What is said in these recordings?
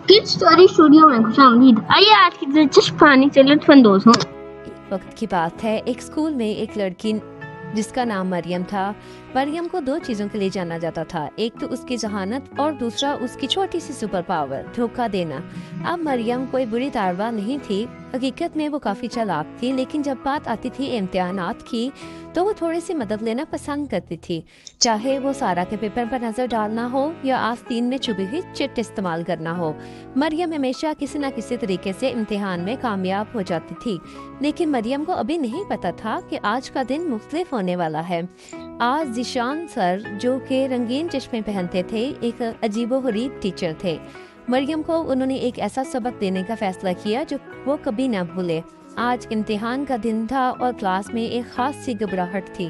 Kids story studio में खुशामदीद। आइए आज की दिलचस्प कहानी से लुत्फ अंदोज हों। वक्त की बात है, एक स्कूल में एक लड़की जिसका नाम मरियम था। मरियम को दो चीजों के लिए जाना जाता था, एक तो उसकी जहानत और दूसरा उसकी छोटी सी सुपर पावर, धोखा देना। अब मरियम कोई बुरी तालबा नहीं थी, हकीकत में वो काफी चालाक थी, लेकिन जब बात आती थी इम्तिहानात की तो वो थोड़ी सी मदद लेना पसंद करती थी, चाहे वो सारा के पेपर पर नजर डालना हो या आस्तीन में छुपी हुई चिट इस्तेमाल करना हो। मरियम हमेशा किसी न किसी तरीके से इम्तिहान में कामयाब हो जाती थी, लेकिन मरियम को अभी नहीं पता था कि आज का दिन मुख्तलिफ होने वाला है। आज ज़ीशान सर, जो कि रंगीन चश्मे पहनते थे, एक अजीबोगरीब टीचर थे। मरियम को उन्होंने एक ऐसा सबक देने का फैसला किया जो वो कभी ना भूले। आज इम्तिहान का दिन था और क्लास में एक खास सी घबराहट थी।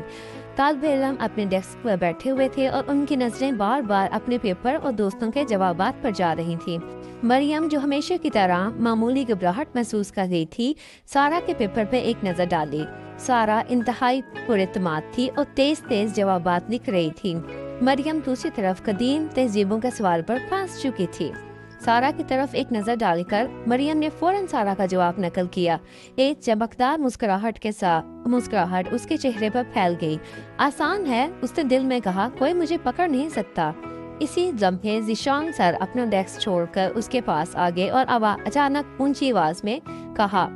तालिब इल्म अपने डेस्क पर बैठे हुए थे और उनकी नजरें बार बार अपने पेपर और दोस्तों के जवाबात पर जा रही थी। मरियम, जो हमेशा की तरह मामूली घबराहट महसूस कर रही थी, सारा के पेपर पे एक नज़र डाली। सारा इंतहाई पुरएतमाद थी और तेज तेज जवाबात लिख रही थी। मरियम दूसरी तरफ कदीम तहजीबों के सवाल पर फंस चुकी थी। सारा की तरफ एक नजर डालकर मरियम ने फौरन सारा का जवाब नकल किया। एक चमकदार मुस्कुराहट उसके चेहरे पर फैल गई। आसान है, उसने दिल में कहा, कोई मुझे पकड़ नहीं सकता। इसी लम्हे ज़ीशान सर अपना डेस्क छोड़कर उसके पास आ गए और अचानक ऊंची आवाज में कहा,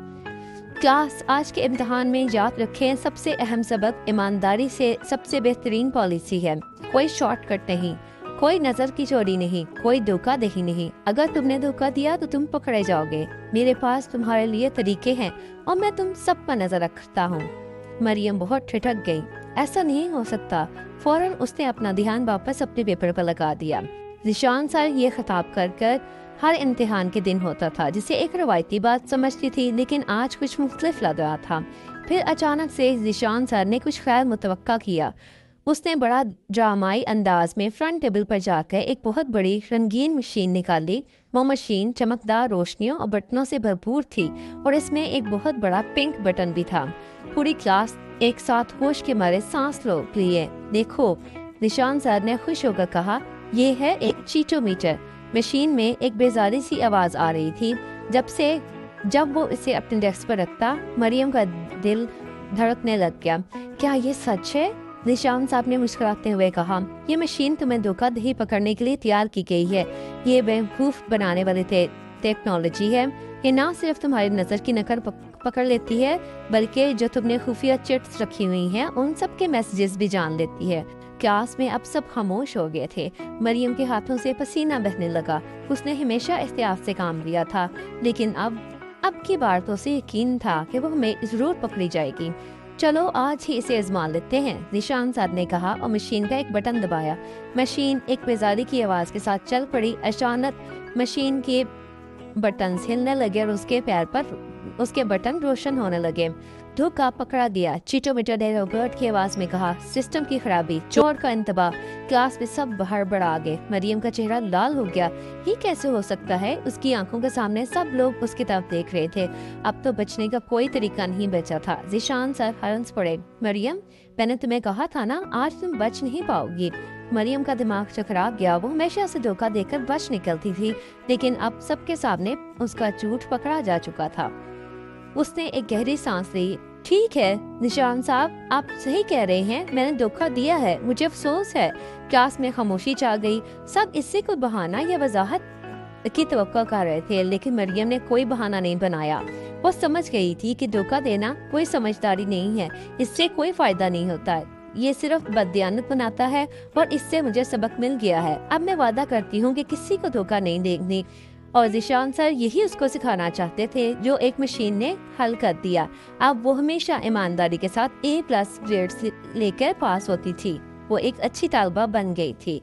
क्लास, आज के इम्तिहान में याद रखें, सबसे अहम सबक ईमानदारी से सबसे बेहतरीन पॉलिसी है। कोई शॉर्टकट नहीं, कोई नजर की चोरी नहीं, कोई धोखा दही नहीं। अगर तुमने धोखा दिया तो तुम पकड़े जाओगे। मेरे पास तुम्हारे लिए तरीके हैं और मैं तुम सब पर नजर रखता हूँ। मरियम बहुत ठिठक गई। ऐसा नहीं हो सकता। फौरन उसने अपना ध्यान वापस अपने पेपर पर लगा दिया। ज़ीशान सर ये खिताब कर हर इम्तिहान के दिन होता था, जिसे एक रवायती बात समझती थी, लेकिन आज कुछ मुख्तलिफ लग रहा था। फिर अचानक से ज़ीशान सर ने कुछ खैर मुतवक्का किया। उसने बड़ा ड्रामाई अंदाज में फ्रंट टेबल पर जाकर एक बहुत बड़ी रंगीन मशीन निकाली। वो मशीन चमकदार रोशनियों और बटनों से भरपूर थी और इसमें एक बहुत बड़ा पिंक बटन भी था। पूरी क्लास एक साथ होश के मारे सांस लो लिए। देखो, ज़ीशान सर ने खुश होकर कहा, ये है एक चीटोमीटर। मशीन में एक बेजारी सी आवाज आ रही थी। जब वो इसे अपने डेस्क पर रखता, मरियम का दिल धड़कने लग गया। क्या ये सच है? ज़ीशान साहब ने मुस्कुराते हुए कहा, ये मशीन तुम्हें धोखाधड़ी पकड़ने के लिए तैयार की गई है। ये बेवकूफ बनाने वाली टेक्नोलॉजी है। ये ना सिर्फ तुम्हारी नज़र की नकल पकड़ लेती है, बल्कि जो तुमने खुफिया चिट्स रखी हुई हैं उन सब के मैसेजेस भी जान लेती है। क्लास में अब सब खामोश हो गए थे। मरियम के हाथों से पसीना बहने लगा। उसने हमेशा एहतियात से काम लिया था, लेकिन अब की बार तो उसे यकीन था कि वो हमें जरूर पकड़ी जाएगी। चलो आज ही इसे आजमा लेते हैं, ज़ीशान सर ने कहा और मशीन का एक बटन दबाया। मशीन एक बेजारी की आवाज के साथ चल पड़ी। अचानक मशीन के बटन हिलने लगे और उसके बटन रोशन होने लगे। धोखा पकड़ा गया, चीटोमीटर ने रोबोट की आवाज में कहा। सिस्टम की खराबी, चोर का इंतबाह। क्लास में सब बाहर बढ़ा गए। मरियम का चेहरा लाल हो गया। ये कैसे हो सकता है? उसकी आंखों के सामने सब लोग उसकी तरफ देख रहे थे। अब तो बचने का कोई तरीका नहीं बचा था। ज़ीशान सर हंस पड़े। मरियम, मैंने तुम्हें कहा था ना, आज तुम बच नहीं पाओगी। मरियम का दिमाग चकरा गया। वो हमेशा से धोखा देकर बच निकलती थी, लेकिन अब सबके सामने उसका झूठ पकड़ा जा चुका था। उसने एक गहरी सांस ली। ठीक है ज़ीशान साहब, आप सही कह रहे हैं, मैंने धोखा दिया है, मुझे अफसोस है। क्लास में खामोशी छा गई। सब इससे कोई बहाना या वजाहत की तवक्को कर रहे थे, लेकिन मरियम ने कोई बहाना नहीं बनाया। वो समझ गई थी कि धोखा देना कोई समझदारी नहीं है, इससे कोई फायदा नहीं होता है, ये सिर्फ बददियानत बनाता है और इससे मुझे सबक मिल गया है। अब मैं वादा करती हूँ कि किसी को धोखा नहीं देनी। और ज़ीशान सर यही उसको सिखाना चाहते थे, जो एक मशीन ने हल कर दिया। अब वो हमेशा ईमानदारी के साथ A+ ग्रेड्स लेकर पास होती थी। वो एक अच्छी तालिबा बन गई थी।